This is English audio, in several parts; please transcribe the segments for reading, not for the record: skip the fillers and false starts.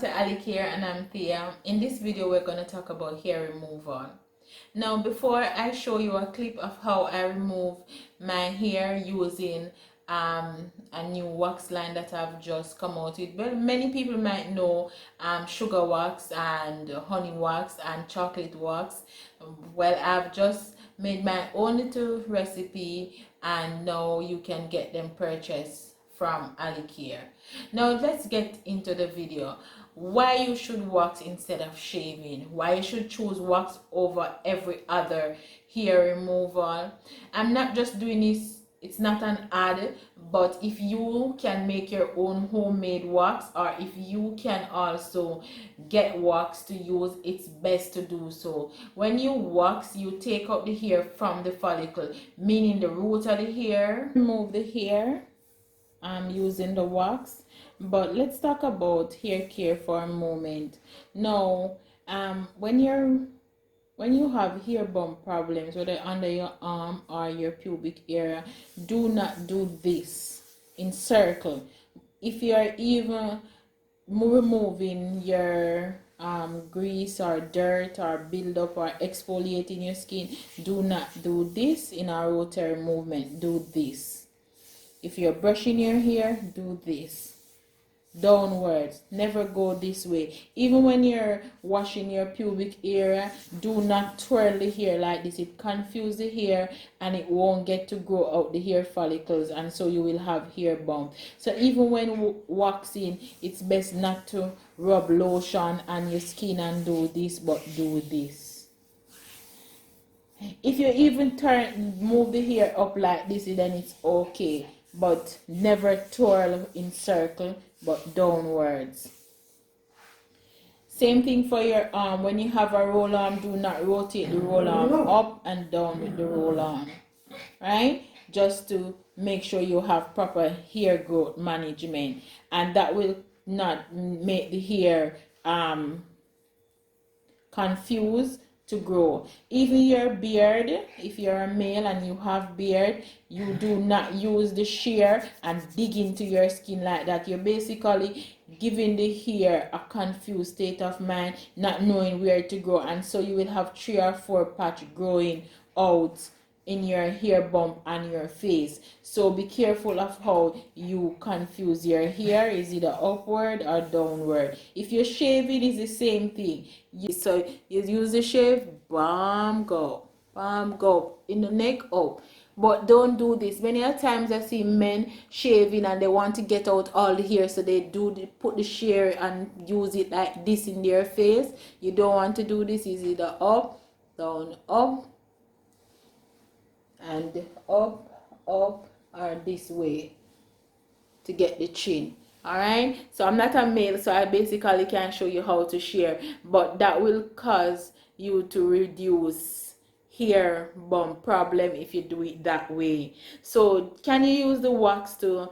welcome to Alikare, and I'm Thea. In this video we're going to talk about hair removal. Now before I show you a clip of how I remove my hair using a new wax line that I've just come out with, well, many people might know sugar wax and honey wax and chocolate wax. Well, I've just made my own little recipe, and now you can get them purchased from Alikare. Now let's get into the video. Why you should wax instead of shaving, why you should choose wax over every other hair removal. I'm not just doing this, it's not an ad, but if you can make your own homemade wax, or if you can also get wax to use, it's best to do so. When you wax, you take out the hair from the follicle, meaning the root of the hair. Remove the hair using the wax. But let's talk about hair care for a moment. Now when you have hair bump problems, whether under your arm or your pubic area, do not do this in circle. If you are even removing your grease or dirt or buildup or exfoliating your skin, do not do this in a rotary movement. Do this. If you're brushing your hair, do this downwards. Never go this way. Even when you're washing your pubic area, do not twirl the hair like this. It confuses the hair and it won't get to grow out the hair follicles, and so you will have hair bump. So even when waxing, it's best not to rub lotion on your skin and do this, but do this. If you even move the hair up like this, then it's okay, but never twirl in circle, but downwards. Same thing for your arm. When you have a roll arm, do not rotate the roll arm up and down with the roll arm, right? Just to make sure you have proper hair growth management, and that will not make the hair confused to grow. Even your beard, if you're a male and you have beard, you do not use the shear and dig into your skin like that. You're basically giving the hair a confused state of mind, not knowing where to grow, and so you will have 3 or 4 patch growing out in your hair bump on your face. So be careful of how you confuse your hair. Is either upward or downward. If you shave it, is the same thing. So you use the shave, bam, go in the neck up. But don't do this. Many times I see men shaving and they want to get out all the hair, so they put the shear and use it like this in their face. You don't want to do this. Is either up, down, up, and up, or this way to get the chin. Alright, so I'm not a male, so I basically can't show you how to shear, but that will cause you to reduce hair bump problem if you do it that way. So can you use the wax to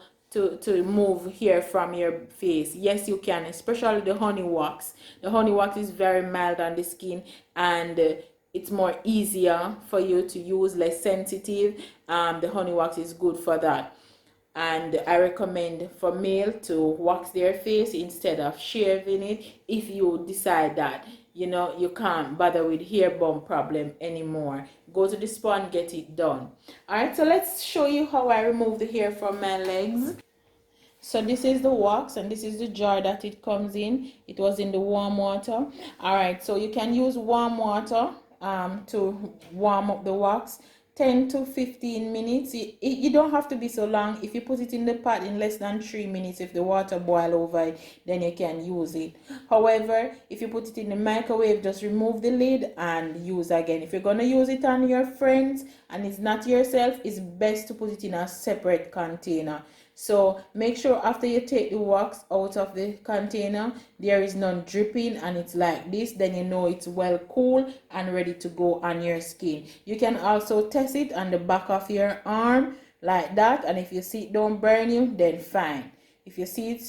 move hair from your face? Yes, you can, especially the honey wax. The honey wax is very mild on the skin, and it's more easier for you to use, less sensitive. The honey wax is good for that, and I recommend for male to wax their face instead of shaving it if you decide that you can't bother with hair bump problem anymore. Go to the spa and get it done. Alright, so let's show you how I remove the hair from my legs. So this is the wax, and this is the jar that it comes in. It was in the warm water. Alright, so you can use warm water to warm up the wax. 10 to 15 minutes. You don't have to be so long. If you put it in the pot in less than 3 minutes, if the water boil over it, then you can use it. However, if you put it in the microwave, just remove the lid and use again. If you're going to use it on your friends and it's not yourself, it's best to put it in a separate container. So make sure after you take the wax out of the container, there is none dripping and it's like this. Then you know it's well cool and ready to go on your skin. You can also test it on the back of your arm like that, and if you see it don't burn you, then fine. If you see it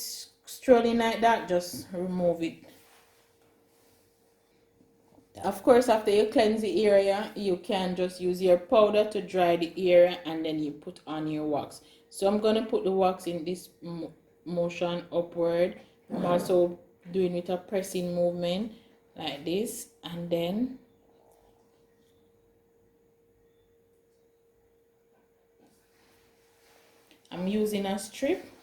strolling like that, just remove it. Of course, after you cleanse the area, you can just use your powder to dry the area, and then you put on your wax. So I'm going to put the wax in this motion upward. I'm also doing with a pressing movement like this, and then I'm using a strip.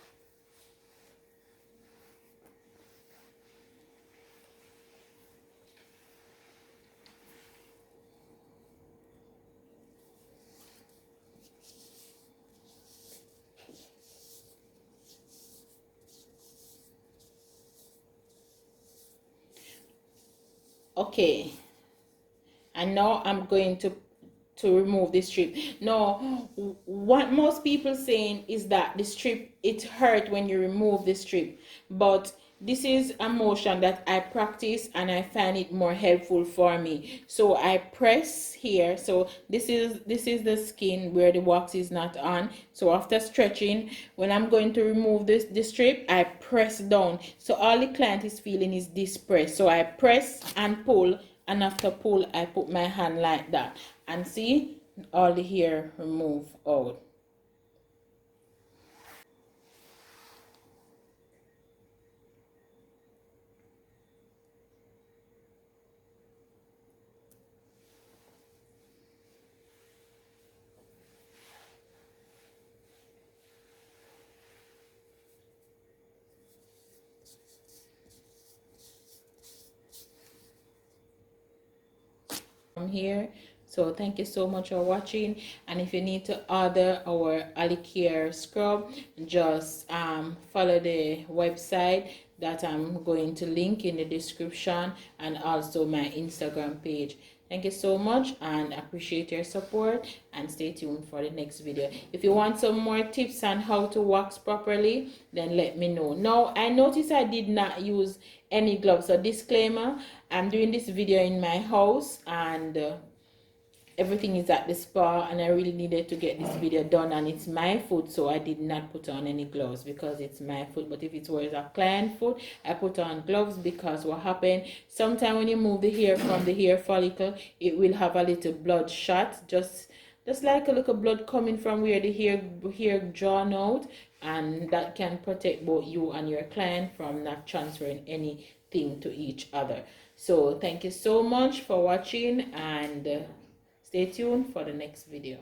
Okay, and now I'm going to remove the strip. Now what most people saying is that the strip, it hurt when you remove the strip, but this is a motion that I practice and I find it more helpful for me. So I press here. So this is the skin where the wax is not on. So after stretching, when I'm going to remove the strip, I press down. So all the client is feeling is this press. So I press and pull, and after pull I put my hand like that, and see all the hair remove out. From here. So thank you so much for watching, and if you need to order our Alikare scrub, just follow the website that I'm going to link in the description, and also my Instagram page. Thank you so much, and appreciate your support, and stay tuned for the next video. If you want some more tips on how to wax properly, then let me know. Now I noticed I did not use any gloves, so disclaimer, I'm doing this video in my house, and everything is at the spa, and I really needed to get this video done, and it's my foot, so I did not put on any gloves because it's my foot. But if it was a client foot, I put on gloves, because what happened, sometimes when you move the hair from the hair follicle, it will have a little blood shot, just like a little blood coming from where the hair drawn out, and that can protect both you and your client from not transferring anything to each other. So thank you so much for watching, and stay tuned for the next video.